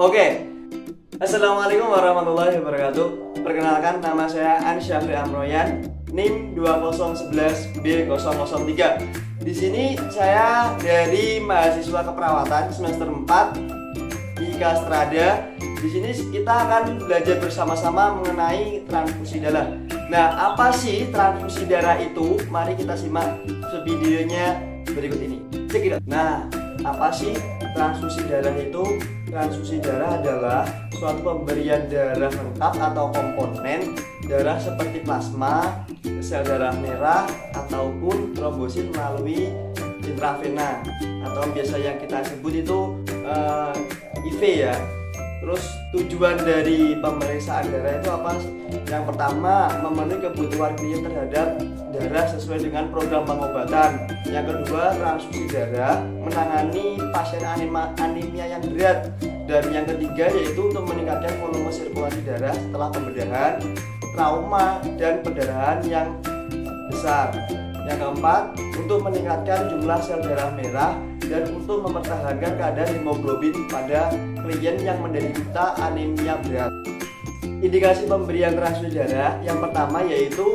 Oke, Assalamualaikum warahmatullahi wabarakatuh. Perkenalkan, nama saya An Syafri Amroyan, NIM 2011B003. Di sini saya dari mahasiswa keperawatan semester 4 IK Strada. Di sini kita akan belajar bersama-sama mengenai transfusi darah. Nah, apa sih transfusi darah itu? Mari kita simak videonya berikut ini. Cek it out. Nah, apa sih transfusi darah itu? Transfusi darah adalah suatu pemberian darah lengkap atau komponen darah seperti plasma, sel darah merah, ataupun trombosit melalui intravena atau biasa yang kita sebut itu IV ya. Terus tujuan dari pemeriksaan darah itu apa? Yang pertama, memenuhi kebutuhan klien terhadap darah sesuai dengan program pengobatan. Yang kedua, transfusi darah menangani pasien anemia yang berat. Dan yang ketiga yaitu untuk meningkatkan volume sirkulasi darah setelah pembedahan, trauma, dan pendarahan yang besar. Yang keempat, untuk meningkatkan jumlah sel darah merah dan untuk mempertahankan kadar hemoglobin pada klien yang menderita anemia berat. Indikasi pemberian transfusi darah yang pertama yaitu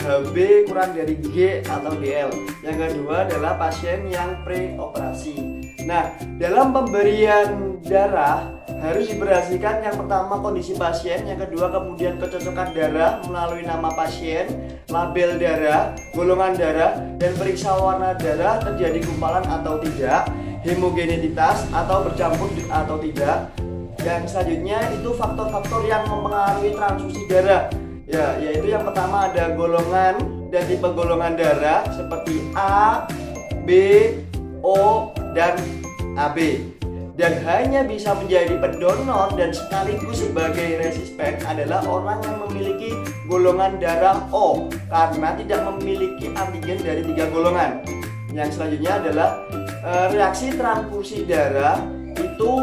HB kurang dari G atau DL. Yang kedua adalah pasien yang preoperasi. Nah, dalam pemberian darah harus diperhatikan yang pertama kondisi pasien, yang kedua kemudian kecocokan darah melalui nama pasien, label darah, golongan darah, dan periksa warna darah terjadi gumpalan atau tidak, homogeneitas atau bercampur atau tidak. Yang selanjutnya itu faktor-faktor yang mempengaruhi transfusi darah. Ya, yaitu yang pertama ada golongan dan tipe golongan darah seperti A, B, O, dan AB. Dan hanya bisa menjadi pendonor dan sekaligus sebagai resisten adalah orang yang memiliki golongan darah O karena tidak memiliki antigen dari 3 golongan. Yang selanjutnya adalah reaksi transfusi darah itu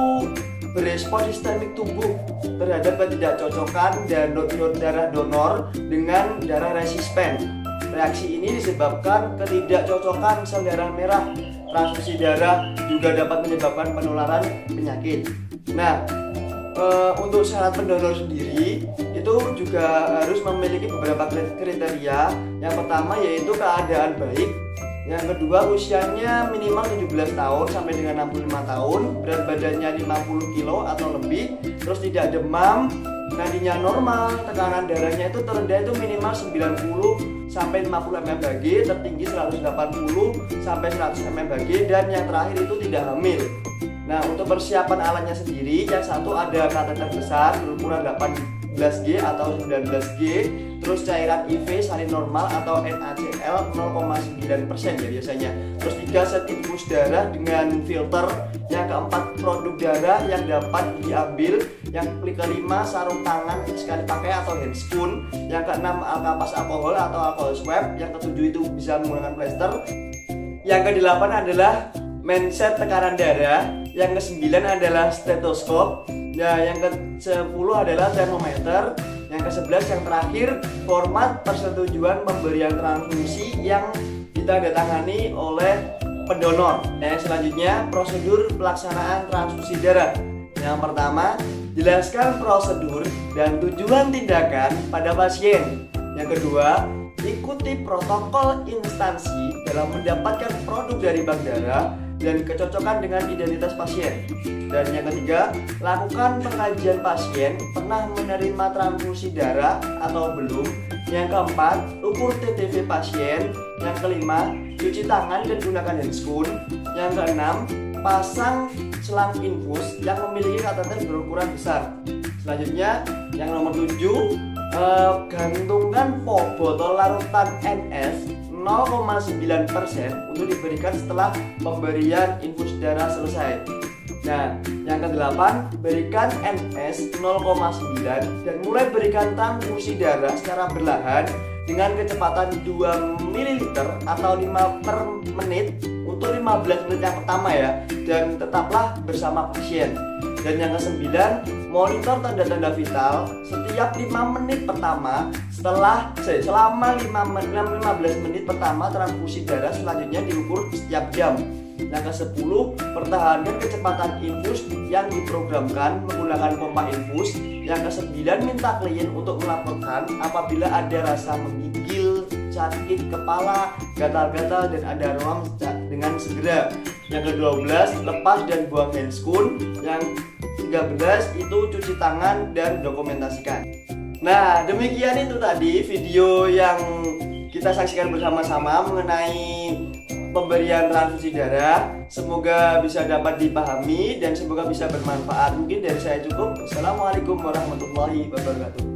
berespon sistemik tubuh terhadap ketidakcocokan dan darah donor dengan darah resisten. Reaksi ini disebabkan ketidakcocokan sel darah merah. Transfusi darah juga dapat menyebabkan penularan penyakit. Nah, untuk syarat pendonor sendiri itu juga harus memiliki beberapa kriteria. Yang pertama yaitu keadaan baik. Yang kedua, usianya minimal 17 tahun sampai dengan 65 tahun, berat badannya 50 kilo atau lebih, terus tidak demam, nadinya normal, tekanan darahnya itu terendah itu minimal 90 sampai 50 mmHg, tertinggi 180 sampai 100 mmHg, dan yang terakhir itu tidak hamil. Nah, untuk persiapan alatnya sendiri, yang satu ada kateter besar berukuran 18G atau 19G, terus cairan IV salin normal atau NaCl 0,9% ya biasanya. Terus 3 set infus darah dengan filter. Yang keempat, produk darah yang dapat diambil. Yang kelima, sarung tangan sekali pakai atau handscoon. Yang keenam, alkapas alkohol atau alkohol swab. Yang ketujuh itu bisa menggunakan plester. Yang kedelapan adalah mindset tekanan darah. Yang kesembilan adalah stetoskop. Ya, yang ke-10 adalah termometer. Yang ke-11 yang terakhir, format persetujuan pemberian transfusi yang ditandatangani oleh pendonor. Dan selanjutnya, prosedur pelaksanaan transfusi darah. Yang pertama, jelaskan prosedur dan tujuan tindakan pada pasien. Yang kedua, ikuti protokol instansi dalam mendapatkan produk dari bank darah dan kecocokan dengan identitas pasien. Dan yang ketiga, lakukan pengkajian pasien pernah menerima transfusi darah atau belum. Yang keempat, ukur TTV pasien. Yang kelima, cuci tangan dan gunakan handscoon. Yang keenam, pasang selang infus yang memiliki kateter berukuran besar. Selanjutnya, yang nomor 7, gantungkan botol larutan NS 0,9% untuk diberikan setelah pemberian infus darah selesai. Nah, yang ke-8, berikan NS 0,9 dan mulai berikan transfusi darah secara berlahan dengan kecepatan 2 ml atau 5 per menit untuk 15 menit yang pertama ya, dan tetaplah bersama pasien. Dan yang ke-9, monitor tanda-tanda vital setiap 5 menit pertama selama 15 menit pertama transfusi darah, selanjutnya diukur setiap jam. Yang ke-10, pertahankan kecepatan infus yang diprogramkan menggunakan pompa infus. Yang ke-9, minta klien untuk melaporkan apabila ada rasa menggigil, sakit kepala, gatal-gatal, dan ada ruam dengan segera. Yang ke-12, lepas dan buang handscoon. Yang 13 itu cuci tangan dan dokumentasikan. Nah, demikian itu tadi video yang kita saksikan bersama-sama mengenai pemberian transfusi darah. Semoga bisa dapat dipahami dan semoga bisa bermanfaat. Mungkin dari saya cukup. Assalamualaikum warahmatullahi wabarakatuh.